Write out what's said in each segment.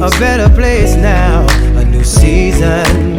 a better place now, a new season.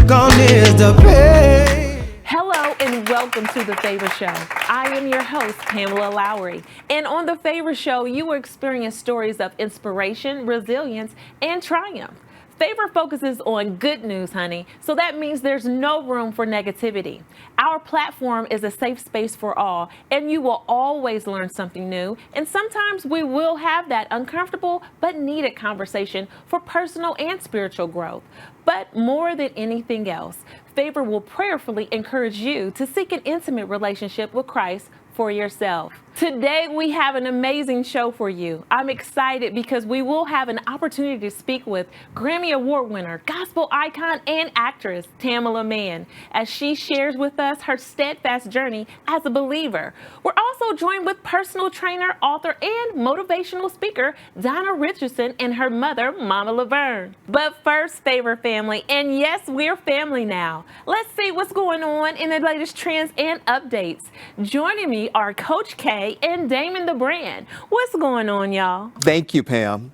Gone is the pain. Hello and welcome to the FAVR Show. I am your host, Pamela Lowery. And on the FAVR Show, you will experience stories of inspiration, resilience, and triumph. FAVR focuses on good news, honey, so that means there's no room for negativity. Our platform is a safe space for all, and you will always learn something new, and sometimes we will have that uncomfortable but needed conversation for personal and spiritual growth. But more than anything else, FAVR will prayerfully encourage you to seek an intimate relationship with Christ for yourself. Today we have an amazing show for you. I'm excited because we will have an opportunity to speak with Grammy Award winner, gospel icon, and actress Tamela Mann as she shares with us her steadfast journey as a believer. We're also joined with personal trainer, author, and motivational speaker Donna Richardson and her mother, MAMA Laverne. But first, FAVR family, and yes, we're family now. Let's see what's going on in the latest trends and updates. Joining me are Coach K and Daymond the brand. What's going on, y'all? Thank you, Pam.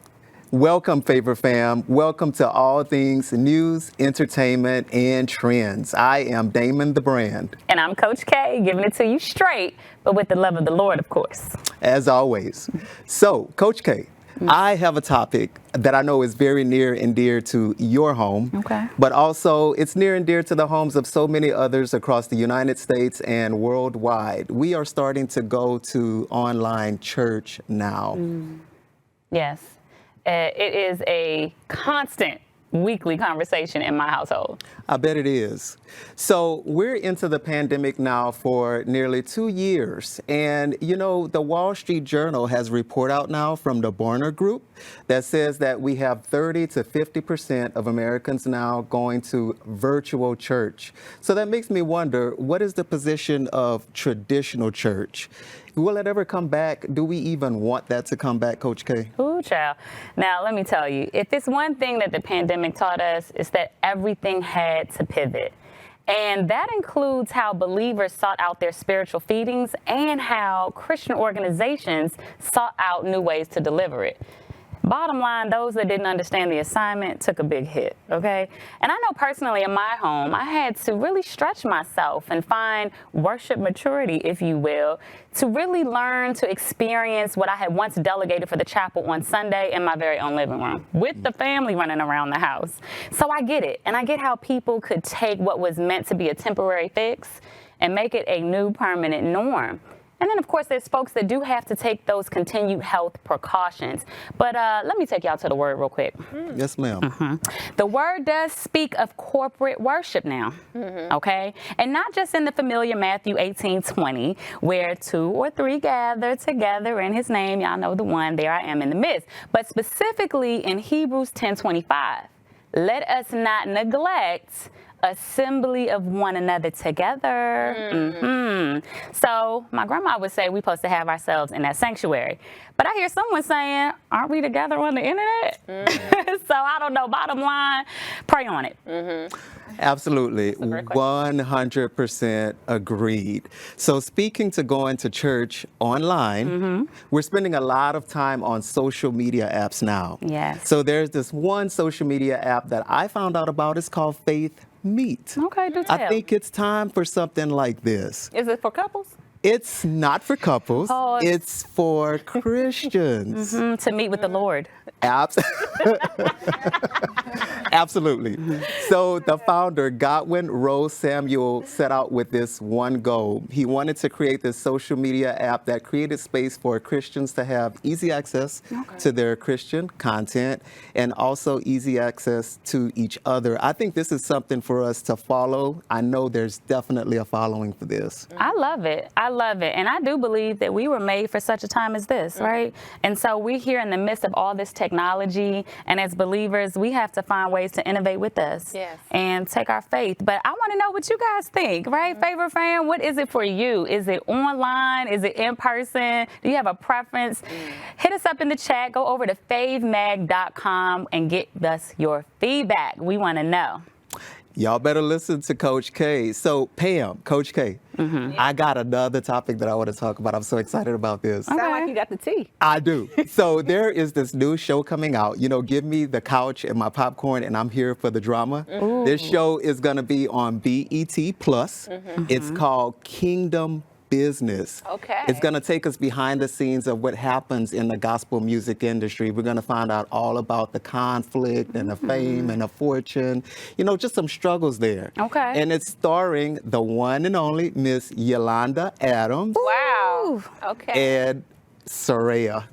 Welcome, FAVR fam. Welcome to all things news, entertainment, and trends. I am Daymond the brand. And I'm Coach K, giving it to you straight, but with the love of the Lord, of course. As always. So, Coach K, I have a topic that I know is very near and dear to your home, but also it's near and dear to the homes of so many others across the United States and worldwide. We are starting to go to online church now. Yes, it is a constant weekly conversation in my household. I bet it is. So we're into the pandemic now for nearly 2 years. And, you know, the Wall Street Journal has a report out now from the Barner Group that says that we have 30 to 50% of Americans now going to virtual church. So that makes me wonder, what is the position of traditional church? Will it ever come back? Do we even want that to come back, Coach K? Ooh, child. Now, let me tell you, if it's one thing that the pandemic taught us, it's that everything had to pivot. And that includes how believers sought out their spiritual feedings and how Christian organizations sought out new ways to deliver it. Bottom line, those that didn't understand the assignment took a big hit, okay? And I know personally in my home, I had to really stretch myself and find worship maturity, if you will, to really learn to experience what I had once delegated for the chapel on Sunday in my very own living room with the family running around the house. So I get it, and I get how people could take what was meant to be a temporary fix and make it a new permanent norm. And then, of course, there's folks that do have to take those continued health precautions. But let me take y'all to the word real quick. Yes, ma'am. The word does speak of corporate worship now, okay? And not just in the familiar Matthew 18:20, where 2 or 3 gather together in his name. Y'all know the one, there I am in the midst. But specifically in Hebrews 10:25, let us not neglect assembly of one another together. So my grandma would say we're supposed to have ourselves in that sanctuary. But I hear someone saying, aren't we together on the internet? So I don't know. Bottom line, pray on it. Absolutely. 100% agreed. So speaking to going to church online, we're spending a lot of time on social media apps now. Yes. So there's this one social media app that I found out about. It's called Faith Meet. Okay, do tell. I think it's time for something like this. Is it for couples? It's not for couples. Oh, it's for Christians. To meet with the Lord. Absolutely. So the founder, Godwin Rose Samuel, set out with this one goal. He wanted to create this social media app that created space for Christians to have easy access to their Christian content and also easy access to each other. I think this is something for us to follow. I know there's definitely a following for this. I love it. I love it. And I do believe that we were made for such a time as this, right? And so we're here in the midst of all this technology. And as believers, we have to find ways to innovate with us and take our faith. But I want to know what you guys think, right? FAVR fan, what is it for you? Is it online? Is it in person? Do you have a preference? Hit us up in the chat. Go over to favmag.com and get us your feedback. We want to know. Y'all better listen to Coach K. So, Pam, Coach K, I got another topic that I want to talk about. I'm so excited about this. Sound like you got the tea. I do. So there is this new show coming out. You know, give me the couch and my popcorn and I'm here for the drama. This show is going to be on BET Plus. It's called Kingdom Business. Okay. It's going to take us behind the scenes of what happens in the gospel music industry. We're going to find out all about the conflict and the fame and the fortune, you know, just some struggles there. Okay. And it's starring the one and only Miss Yolanda Adams Wow. Okay. and Soraya.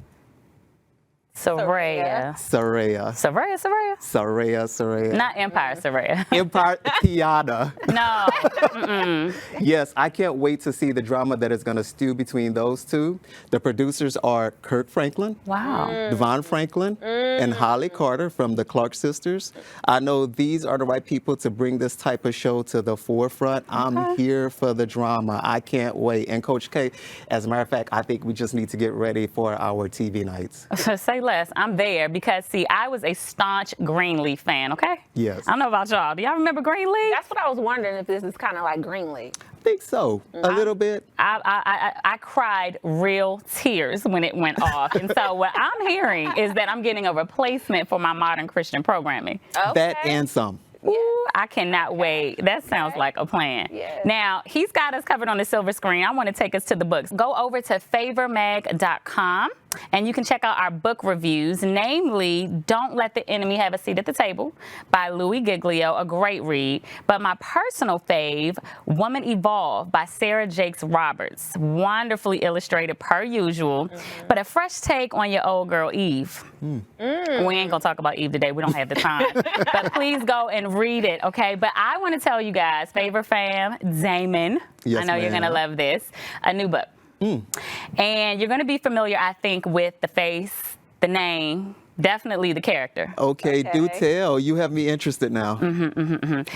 Soraya. Soraya. Soraya, Soraya. Soraya, Soraya. Not Empire Soraya. Empire Tiana. No. Yes, I can't wait to see the drama that is going to stew between those two. The producers are Kirk Franklin, Wow. Devon Franklin, and Holly Carter from the Clark Sisters. I know these are the right people to bring this type of show to the forefront. I'm here for the drama. I can't wait. And Coach K, as a matter of fact, I think we just need to get ready for our TV nights. Say less. I'm there because, see, I was a staunch Greenleaf fan, okay? Yes. I don't know about y'all. Do y'all remember Greenleaf? That's what I was wondering, if this is kind of like Greenleaf. I think so, a little bit. I cried real tears when it went off. And so what I'm hearing is that I'm getting a replacement for my modern Christian programming. That and some. Ooh, I cannot wait. That sounds like a plan. Yes. Now, he's got us covered on the silver screen. I want to take us to the books. Go over to favormag.com and you can check out our book reviews, namely Don't Let the Enemy Have a Seat at the Table by Louis Giglio, a great read. But my personal fave, Woman Evolve by Sarah Jakes Roberts. Wonderfully illustrated per usual, but a fresh take on your old girl Eve. We ain't gonna talk about Eve today. We don't have the time. But please go and read it, okay? But I want to tell you guys, Favor Fam, Daymond, Yes, I know you're gonna love this, a new book. And you're gonna be familiar, I think, with the face, the name, definitely the character. Okay, do tell. You have me interested now.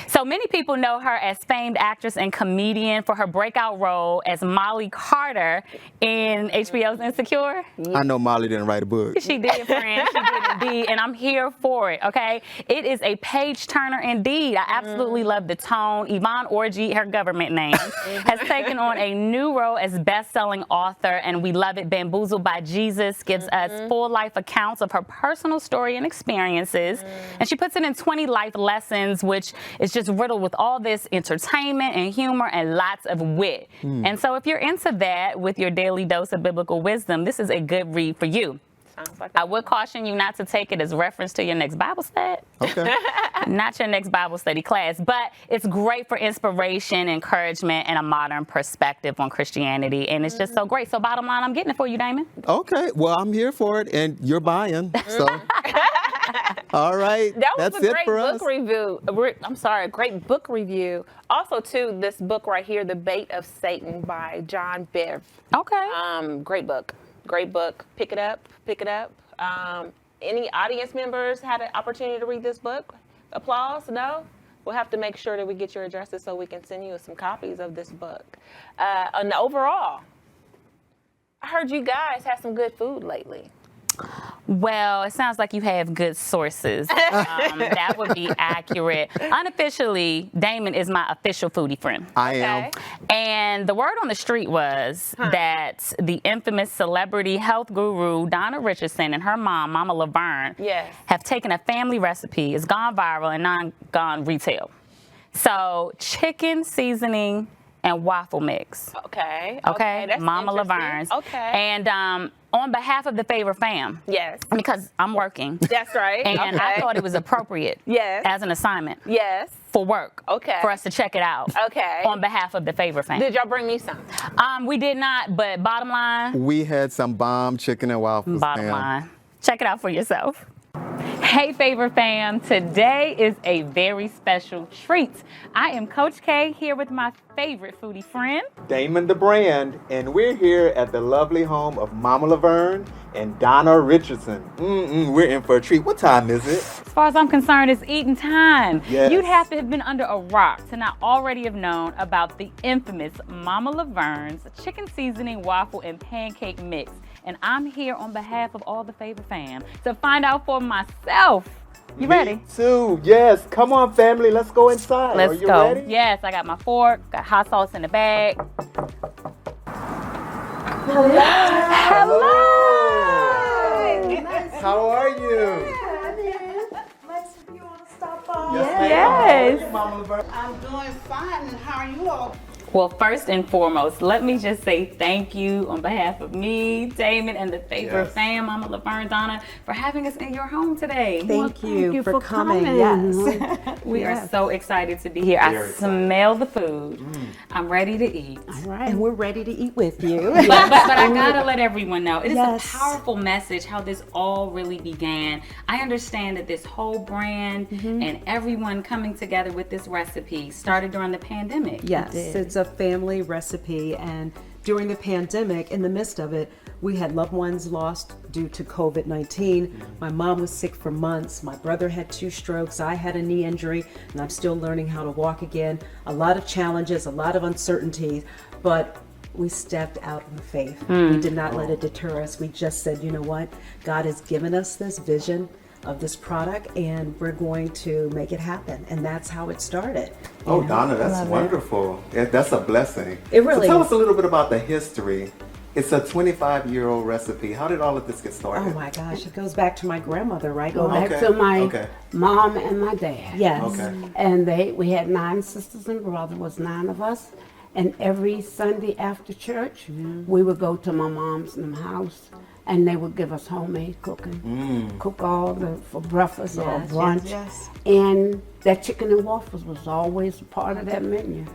So many people know her as famed actress and comedian for her breakout role as Molly Carter in HBO's Insecure. I know Molly didn't write a book. She did, friend. She did indeed, and I'm here for it, okay? It is a page turner indeed. I absolutely love the tone. Yvonne Orji, her government name, has taken on a new role as best-selling author, and we love it. Bamboozled by Jesus gives us full life accounts of her personal story and experiences, and she puts it in 20 life lessons, which is just riddled with all this entertainment and humor and lots of wit. And so if you're into that with your daily dose of biblical wisdom, this is a good read for you. Sounds like I would caution you not to take it as reference to your next Bible study. Okay. Not your next Bible study class, but it's great for inspiration, encouragement, and a modern perspective on Christianity. And it's just so great. So bottom line, I'm getting it for you, Daymond. Okay. Well, I'm here for it, and you're buying. So, all right. That was That's a it great for book us. review. I'm sorry, a great book review. Also, too, this book right here, The Bait of Satan by John Bev. Okay. Great book. Great book. Pick it up. Pick it up. Any audience members had an opportunity to read this book? Applause? No? We'll have to make sure that we get your addresses so we can send you some copies of this book. And overall, I heard you guys had some good food lately. Well, it sounds like you have good sources. That would be accurate. Unofficially, Daymond is my official foodie friend. I am. And the word on the street was that the infamous celebrity health guru Donna Richardson and her mom, Mama Laverne, have taken a family recipe. It's gone viral and now gone retail. So chicken seasoning and waffle mix. Okay. Okay. Mama interesting. Laverne's. Okay. And on behalf of the Favor Fam. Yes. Because I'm working. That's right. And I thought it was appropriate. Yes. As an assignment. Yes. For work. Okay. For us to check it out. Okay. On behalf of the Favor Fam. Did y'all bring me some? We did not, but bottom line. We had some bomb chicken and waffles. Bottom Pam. line. Check it out for yourself. Hey Favor Fam, today is a very special treat. I am Coach K here with my favorite foodie friend, Daymond the brand, and we're here at the lovely home of Mama Laverne and Donna Richardson. We're in for a treat. What time is it? as far as I'm concerned, it's eating time. Yes. You'd have to have been under a rock to not already have known about the infamous Mama Laverne's chicken seasoning waffle and pancake mix. And I'm here on behalf of all the Favor Fam to find out for myself You ready? Me too. Yes. Come on, family. Let's go inside. Let's Are you go. ready? Yes, I got my fork, got hot sauce in the bag. Hello. Nice. How are you? Nice of you want to stop by. Yes. How are you, Mama Laverne? I'm doing fine, and how are you all? Well, first and foremost, let me just say thank you on behalf of me, Daymond, and the FAVR fam, Mama Laverne, Donna, for having us in your home today. Thank you for coming. Yes. We are so excited to be here. Very I smell the food. I'm ready to eat. All right. And we're ready to eat with you. But I gotta let everyone know, it is Yes. a powerful message how this all really began. I understand that this whole brand and everyone coming together with this recipe started during the pandemic. Yes, it's a family recipe, and during the pandemic, in the midst of it, we had loved ones lost due to COVID-19. My mom was sick for months. My brother had 2 strokes. I had a knee injury, and I'm still learning how to walk again. A lot of challenges, a lot of uncertainties, but we stepped out in faith. We did not let it deter us. We just said, you know what? God has given us this vision of this product, and we're going to make it happen. And that's how it started. Oh, Donna, that's wonderful. That's a blessing. It really so tell is. us a little bit about the history. It's a 25-year-old recipe. How did all of this get started? Oh my gosh, it goes back to my grandmother, right? Go back Okay, to my okay. mom and my dad. Yes. Okay. And we had 9 sisters and brothers, was 9 of us. And every Sunday after church, we would go to my mom's house, and they would give us homemade cooking. Cook all for breakfast or brunch. yes. And that chicken and waffles was always a part of that menu.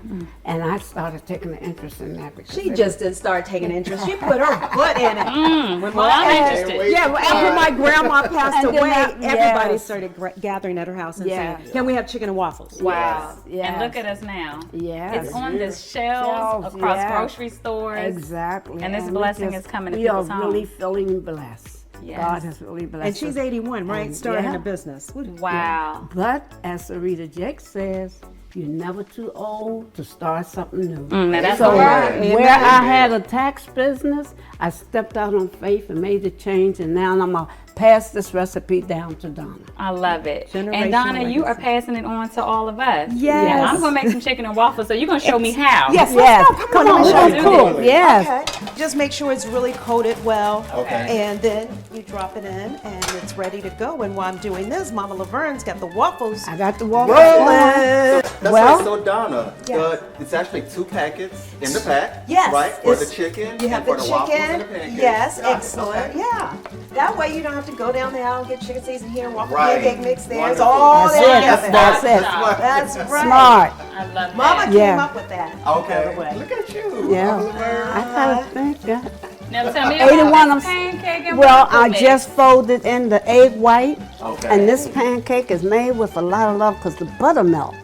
And I started taking an interest in that because She just didn't start taking interest. She put her foot in it. Well, I'm interested. Yeah, well, after my grandma passed And then away, that- everybody yes. started gathering at her house and Yes. saying, "Can we have chicken and waffles?" Wow. Yes. And look at us now. Yes. It's on the shelves across yeah. grocery stores. Exactly. And this we blessing is coming to we people's are really homes. feeling blessed. Yes. God has really blessed And she's us. 81, right? Starting yeah. a business. Wow. But as Sarita Jake says, you're never too old to start something new. Now that's So a word. where I had a tax business, I stepped out on faith and made the change, and now I'm gonna pass this recipe down to Donna. I love it. And Generational Donna, you are legacy. passing it on to all of us. Yes. And I'm gonna make some chicken and waffles, so you're gonna show me how. Yes, Yes, let's go. Come on, let's let's do go. this. Yes. Okay. Just make sure it's really coated well. Okay. And then you drop it in, and it's ready to go. And while I'm doing this, Mama Laverne's got the waffles I got the waffles. rolling. That's Well- right. So Donna, Yes. it's actually 2 packets in the pack. Yes. Right? For the it's- chicken You have and the for the waffles and chicken. the pancakes. Yes, Got it. excellent. Okay. Yeah. That way you don't have to go down the aisle and get chicken season here, waffle Right. pancake mix there. It's Wonderful. all That's there it. together. That's it. That's right. Smart. I love Mama that. came Yeah. up with that. Okay. By the way. Look at you. Yeah. Mama Laverne. I gotta think. Yeah. Now tell me 81 about of- this pancake and Well, waffle I mix. just folded in the egg white, Okay. and this pancake is made with a lot of love because the buttermilk.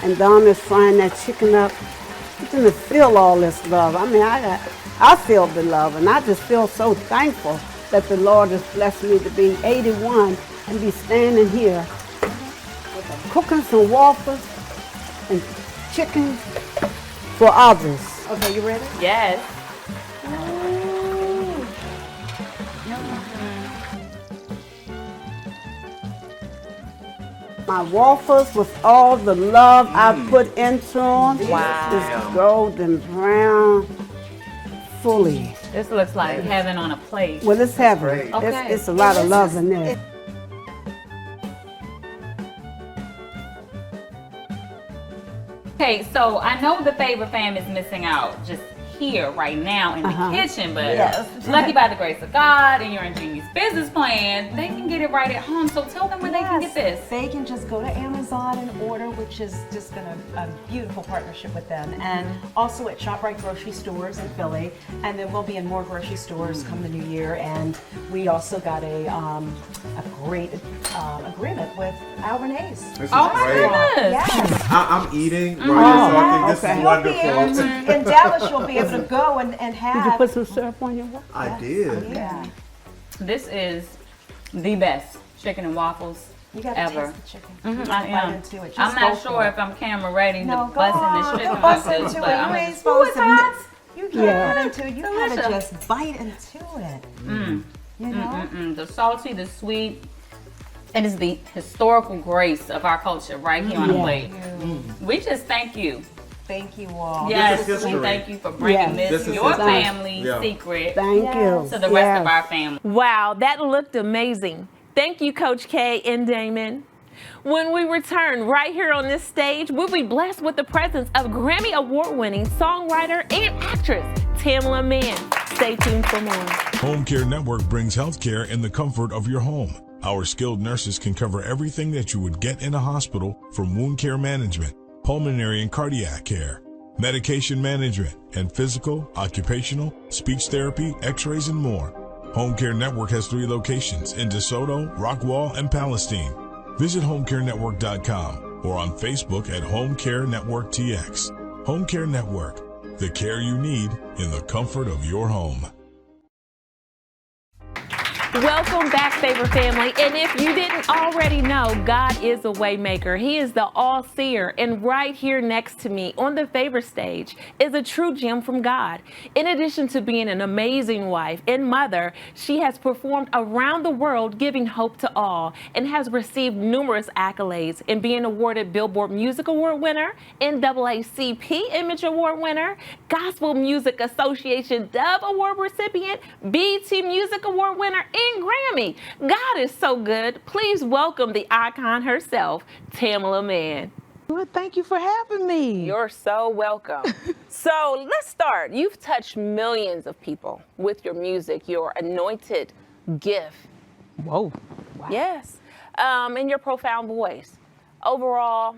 And Donna's frying that chicken up. You didn't feel all this love. I mean, I feel the love, and I just feel so thankful that the Lord has blessed me to be 81 and be standing here cooking some waffles and chicken for others. Okay, you ready? Yes. My waffles with all the love I put into them. Wow. This golden brown, fully. This looks like heaven on a plate. Well, it's heaven. great. Okay. It's a lot of love in there. Okay, so I know the FAVR fam is missing out just here right now in the kitchen, but lucky by the grace of God and your ingenious business plan, they can get it right at home. So tell them where they can get this. They can just go to Amazon and order, which has just been a beautiful partnership with them. And also at ShopRite grocery stores in Philly. And then we'll be in more grocery stores come the new year. And we also got a great agreement with Albernays. This is Oh my great. goodness. Yes. I'm eating while you're talking. This is You'll be able wonderful. to, in Dallas, you'll be able to go and Did you have. put some syrup on your waffle? I did. Yeah. This is the best chicken and waffles You gotta ever. taste the chicken. I Bite am. into it. Just I'm go not for sure it. if I'm camera ready No, to go bust in on. this chicken Bust like into this, it. but You I'm ain't gonna. supposed to. hot. You can't Yeah. cut into it. You gotta Delicious. just bite into it. You know? The salty, the sweet. It is the historical grace of our culture right here on the plate. We just thank you. Thank you all. Yes, This is we history. thank you for bringing This is your history. family Yeah. secret Thank you. to the rest of our family. Wow, that looked amazing. Thank you, Coach K and Daymond. When we return right here on this stage, we'll be blessed with the presence of Grammy Award-winning songwriter and actress Tamela Mann. Stay tuned for more. Home Care Network brings healthcare in the comfort of your home. Our skilled nurses can cover everything that you would get in a hospital, from wound care management, pulmonary and cardiac care, medication management, and physical, occupational, speech therapy, x-rays, and more. Home Care Network has 3 locations in DeSoto, Rockwall, and Palestine. Visit homecarenetwork.com or on Facebook at Home Care Network TX. Home Care Network, the care you need in the comfort of your home. Welcome back, Favor family. And if you didn't already know, God is a way maker. He is the all-seer. And right here next to me on the Favor stage is a true gem from God. In addition to being an amazing wife and mother, she has performed around the world giving hope to all and has received numerous accolades in being awarded Billboard Music Award winner, NAACP Image Award winner, Gospel Music Association Dove Award recipient, BET Music Award winner, and Grammy. God is so good. Please welcome the icon herself, Tamela Mann. Well, thank you for having me. You're so welcome. So let's start. You've touched millions of people with your music, your anointed gift. Whoa. Wow. Yes. And your profound voice. Overall,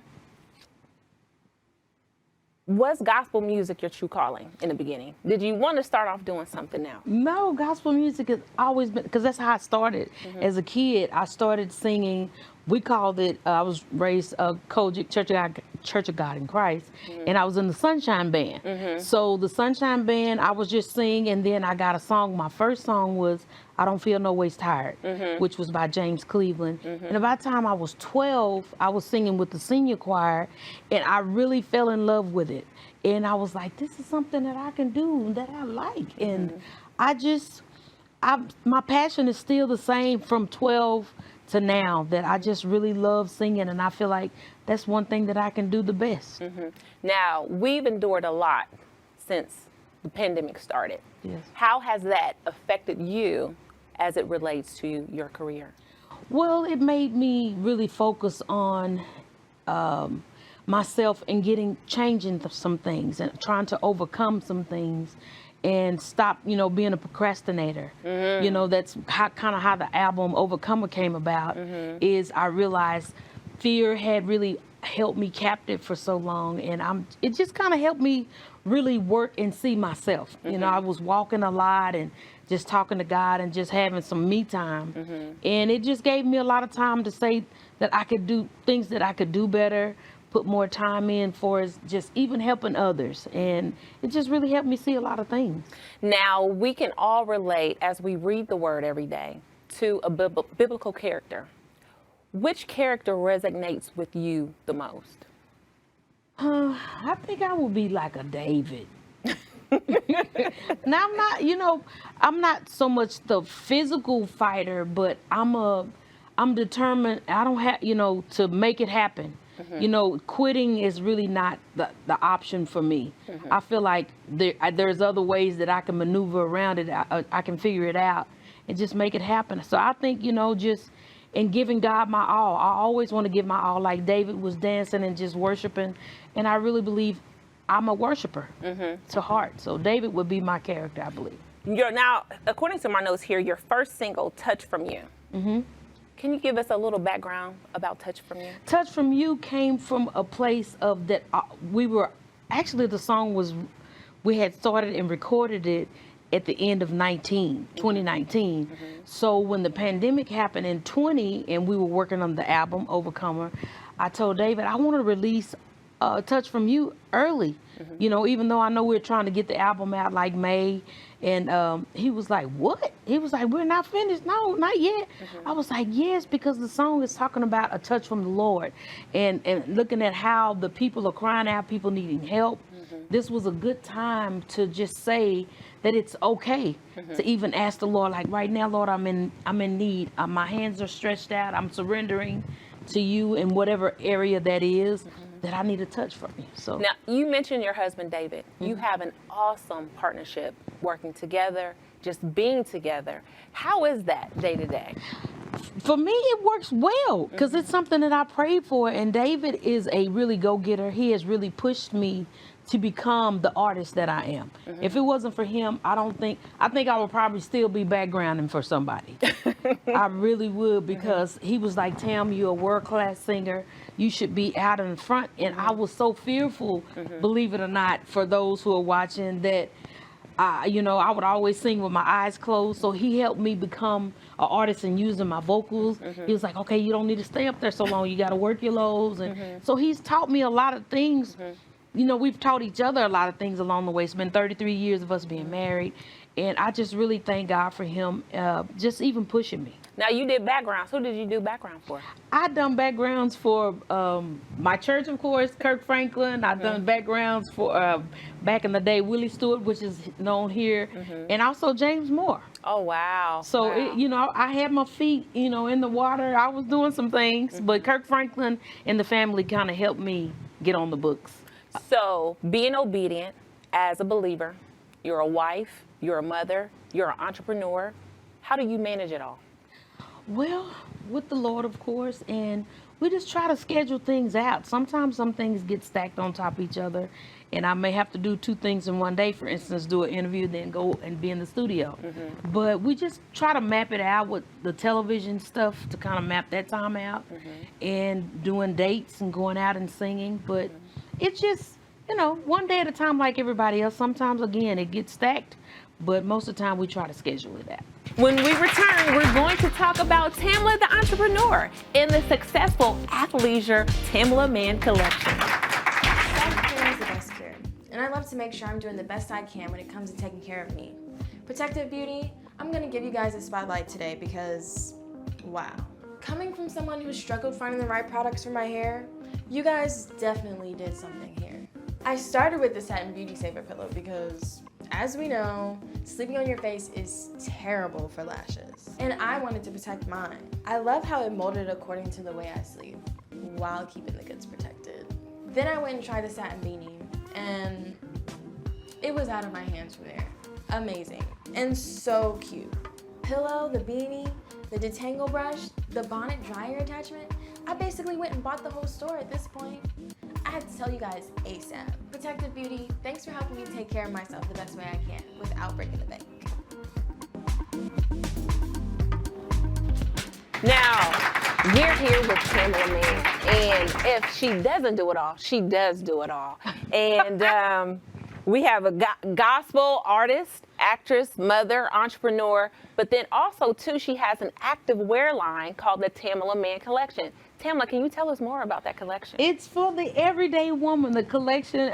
was gospel music your true calling in the beginning? Did you want to start off doing something now? No, gospel music has always been, because that's how I started. As a kid, I started singing. We called it, I was raised Kojic, Church of God in Christ, and I was in the Sunshine Band. So the Sunshine Band, I was just singing, and then I got a song. My first song was I Don't Feel No Ways Tired, which was by James Cleveland. And by the time I was 12, I was singing with the senior choir, and I really fell in love with it. And I was like, this is something that I can do, that I like. And my passion is still the same from 12 to now, that I just really love singing, and I feel like that's one thing that I can do the best. Now, we've endured a lot since the pandemic started. Yes. How has that affected you as it relates to your career? Well, it made me really focus on myself and changing some things and trying to overcome some things and stop, being a procrastinator. That's kind of how the album Overcomer came about. Is I realized fear had really held me captive for so long, and it just kind of helped me really work and see myself. I was walking a lot and just talking to God and just having some me time. And it just gave me a lot of time to say that I could do things that I could do better, put more time in for just even helping others. And it just really helped me see a lot of things. Now, we can all relate as we read the word every day to a biblical character. Which character resonates with you the most? I think I would be like a David. Now, I'm not so much the physical fighter, but I'm determined. I don't have, to make it happen. Quitting is really not the option for me. I feel like there's other ways that I can maneuver around it. I can figure it out and just make it happen. So I think, just in giving God my all. I always want to give my all, like David was dancing and just worshiping. And I really believe I'm a worshiper to heart. So David would be my character, I believe. Now, according to my notes here, your first single, Touch From You. Can you give us a little background about Touch From You? Touch From You came from a place of that the song we had started and recorded it at the end of 2019. So when the pandemic happened in 20 and we were working on the album Overcomer, I told David, I want to release Touch From You early, even though I know we're trying to get the album out like May. And he was like, what? He was like, we're not finished. No, not yet. I was like, yes, because the song is talking about a touch from the Lord and looking at how the people are crying out, people needing help. this was a good time to just say that it's okay to even ask the Lord, like right now, Lord, I'm in need. My hands are stretched out. I'm surrendering to you in whatever area that is that I need a touch from you. So now, you mentioned your husband, David. You have an awesome partnership working together, just being together. How is that day to day? For me, it works well because it's something that I prayed for. And David is a really go-getter. He has really pushed me to become the artist that I am. If it wasn't for him, I think I would probably still be backgrounding for somebody. I really would, because he was like, Tam, you're a world-class singer. You should be out in front. And I was so fearful, believe it or not, for those who are watching, that I would always sing with my eyes closed. So he helped me become an artist and using my vocals. He was like, okay, you don't need to stay up there so long. You got to work your lows. And so he's taught me a lot of things. We've taught each other a lot of things along the way. It's been 33 years of us being married. And I just really thank God for him just even pushing me. Now, you did backgrounds. Who did you do background for? I done backgrounds for my church, of course, Kirk Franklin. I done backgrounds for, back in the day, Willie Stewart, which is known here, and also James Moore. Oh, wow. So, I had my feet, in the water. I was doing some things, but Kirk Franklin and the family kind of helped me get on the books. So, being obedient as a believer, you're a wife, you're a mother, you're an entrepreneur. How do you manage it all? Well, with the Lord, of course, and we just try to schedule things out. Sometimes some things get stacked on top of each other, and I may have to do 2 things in one day. For instance, do an interview, then go and be in the studio. But we just try to map it out with the television stuff to kind of map that time out, and doing dates and going out and singing. But it's just, one day at a time like everybody else. Sometimes, again, it gets stacked, but most of the time we try to schedule it out. When we return, we're going to talk about Tamela the entrepreneur in the successful athleisure Tamela Man Collection. Self-care is the best cure, and I love to make sure I'm doing the best I can when it comes to taking care of me. Protective beauty, I'm going to give you guys a spotlight today because, wow. Coming from someone who struggled finding the right products for my hair, you guys definitely did something here. I started with the Satin Beauty Saver pillow because, as we know, sleeping on your face is terrible for lashes. And I wanted to protect mine. I love how it molded according to the way I sleep, while keeping the goods protected. Then I went and tried the satin beanie, and it was out of my hands from there. Amazing, and so cute. Pillow, the beanie, the detangle brush, the bonnet dryer attachment. I basically went and bought the whole store at this point. I had to tell you guys ASAP. Protective Beauty, thanks for helping me take care of myself the best way I can without breaking the bank. Now, we're here with Tamela Mann, and if she doesn't do it all, she does do it all. And we have a gospel artist, actress, mother, entrepreneur, but then also, too, she has an active wear line called the Tamela Man Collection. Tamela, can you tell us more about that collection? It's for the everyday woman. The collection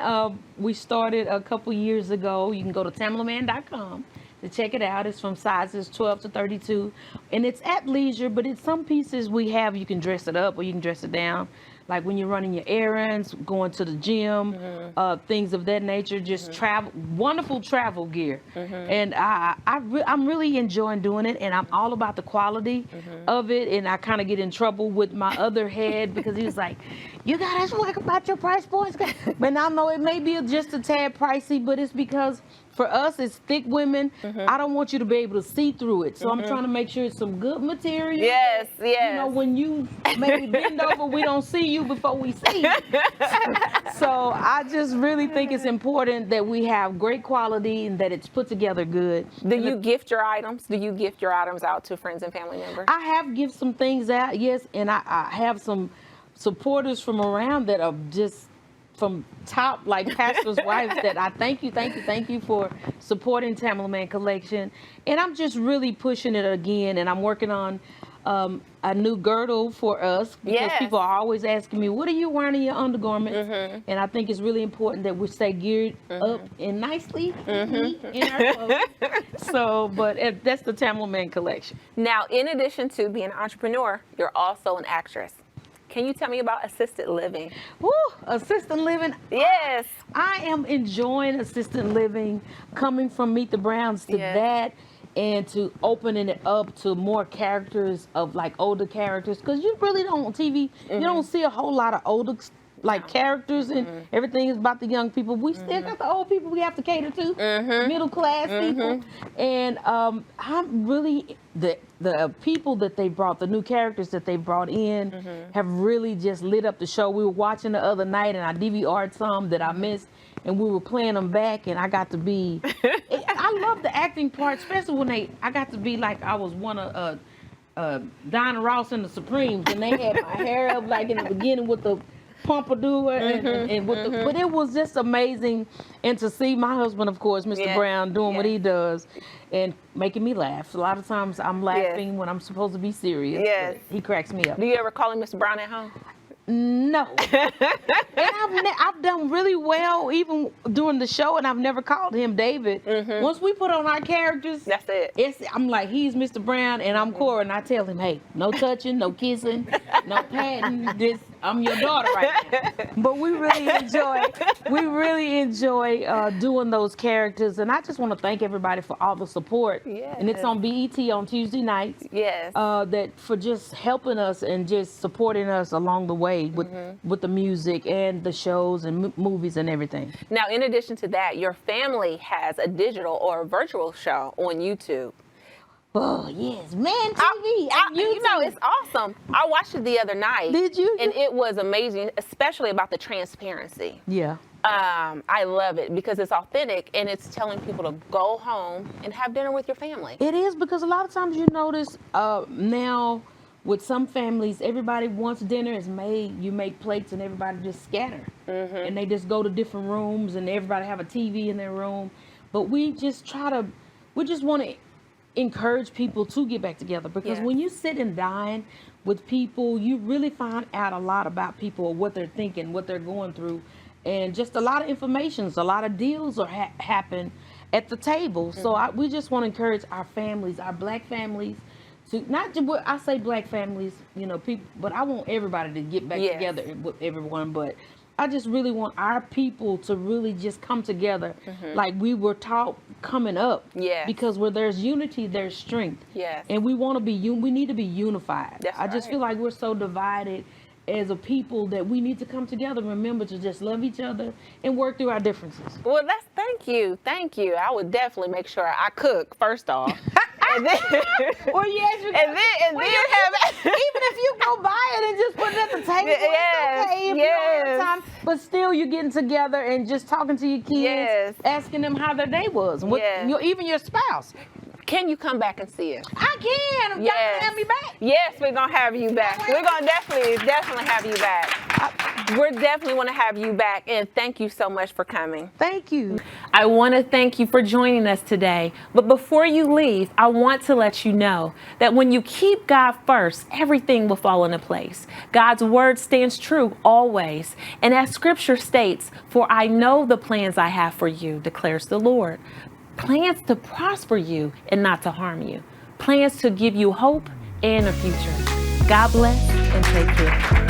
we started a couple years ago. You can go to tamelaman.com to check it out. It's from sizes 12 to 32, and it's athleisure, but it's some pieces we have. You can dress it up or you can dress it down. Like when you're running your errands, going to the gym, things of that nature, just travel, wonderful travel gear. And I'm really enjoying doing it, and I'm all about the quality of it, and I kind of get in trouble with my other head because he was like, you gotta talk about your price points. But I know it may be just a tad pricey, but it's because for us, it's thick women. I don't want you to be able to see through it. So I'm trying to make sure it's some good material. Yes, yes. You know, when you maybe bend over, we don't see you before we see you. So I just really think it's important that we have great quality and that it's put together good. Do you gift your items? Do you gift your items out to friends and family members? I have given some things out, yes, and I have some supporters from around that are just from top, like pastors' wives, that I thank you for supporting Tamela Man Collection. And I'm just really pushing it again, and I'm working on a new girdle for us because people are always asking me, what are you wearing in your undergarments? And I think it's really important that we stay geared up and nicely in our clothes. So, but that's the Tamela Man Collection. Now, in addition to being an entrepreneur, you're also an actress. Can you tell me about assisted living? Woo, assisted living. Yes. I am enjoying assisted living, coming from Meet the Browns to that, and to opening it up to more characters of like older characters, because you really don't on TV, you don't see a whole lot of older like characters, and everything is about the young people. We still got the old people we have to cater to, middle class people, and I'm really the people that they brought, the new characters that they brought in, have really just lit up the show. We were watching the other night, and I DVR'd some that I missed, and we were playing them back, and I got to be. I love the acting part, especially when I got to be like I was one of Donna Ross and the Supremes, and they had my hair up like in the beginning with the pompadour and with the, but it was just amazing, and to see my husband, of course, Mr. Brown, doing what he does and making me laugh. A lot of times I'm laughing when I'm supposed to be serious. But he cracks me up. Do you ever call him Mr. Brown at home? No. And I've done really well even during the show, and I've never called him David. Once we put on our characters, that's it. I'm like, he's Mr. Brown and I'm Cora, and I tell him, hey, no touching, no kissing, no patting. I'm your daughter right now. But we really enjoy doing those characters, and I just want to thank everybody for all the support. And it's on BET on Tuesday nights. That for just helping us and just supporting us along the way with the music and the shows and movies and everything. Now, in addition to that, your family has a digital or a virtual show on YouTube. Oh, yes, Man TV. You know, it's awesome. I watched it the other night. Did you? And it was amazing, especially about the transparency. Yeah. I love it because it's authentic, and it's telling people to go home and have dinner with your family. It is, because a lot of times you notice now with some families, everybody once dinner is made, you make plates and everybody just scatter. And they just go to different rooms and everybody have a TV in their room. But we just want to encourage people to get back together, because when you sit and dine with people, you really find out a lot about people, what they're thinking, what they're going through, and just a lot of information. A lot of deals are happen at the table. So we just want to encourage our families, our Black families, to not just, I say Black families, you know, people, but I want everybody to get back together with everyone. But I just really want our people to really just come together like we were taught coming up. Because where there's unity, there's strength. And we want to be, we need to be unified. I just feel like we're so divided as a people that we need to come together and remember to just love each other and work through our differences. Well, thank you. I would definitely make sure I cook first off. And then, well, yes, and then even if you go buy it and just put it at the table, it's okay if you don't have time. But still, you're getting together and just talking to your kids, asking them how their day was, and even your spouse. Can you come back and see us? I can. Y'all gonna have me back? Yes, we're gonna have you back. We're gonna definitely have you back. We're definitely want to have you back, and thank you so much for coming. Thank you. I want to thank you for joining us today. But before you leave, I want to let you know that when you keep God first, everything will fall into place. God's word stands true always. And as scripture states, "For I know the plans I have for you," declares the Lord. Plans to prosper you and not to harm you. Plans to give you hope and a future. God bless and take care.